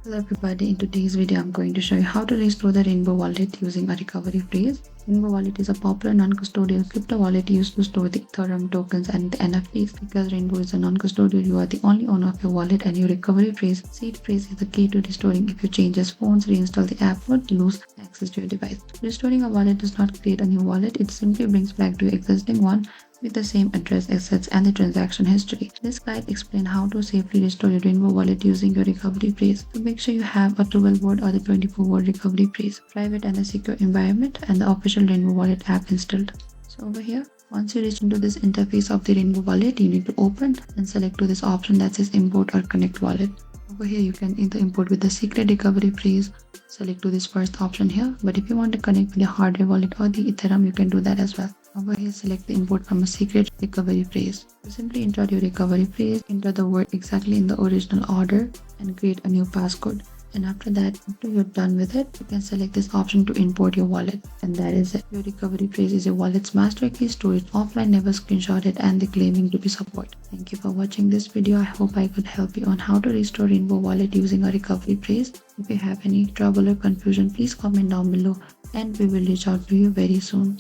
Hello everybody, in today's video I'm going to show you how to restore the Rainbow wallet using a recovery phrase. Rainbow wallet is a popular non-custodial crypto wallet used to store the Ethereum tokens and the NFTs. Because Rainbow is a non-custodial, you are the only owner of your wallet, and your recovery phrase, seed phrase, is the key to restoring. If you change phones, reinstall the app, or lose access to your device. Restoring a wallet does not create a new wallet, it simply brings back to your existing one with the same address, assets, and the transaction history. This guide explains how to safely restore your Rainbow wallet using your recovery phrase. So make sure you have a 12-word or the 24-word recovery phrase, private and a secure environment, and the official Rainbow wallet app installed. So over here, once you reach into this interface of the Rainbow wallet, you need to open and select to this option that says import or connect wallet. Over here, you can either import with the secret recovery phrase, select to this first option here. But if you want to connect with the hardware wallet or the Ethereum, you can do that as well. Over here, select the import from a secret recovery phrase. So simply enter your recovery phrase, enter the word exactly in the original order, and create a new passcode. And after that, after you're done with it, you can select this option to import your wallet. And that is it. Your recovery phrase is your wallet's master key, store it offline, never screenshot it, and the claiming to be support. Thank you for watching this video. I hope I could help you on how to restore Rainbow wallet using a recovery phrase. If you have any trouble or confusion, please comment down below and we will reach out to you very soon.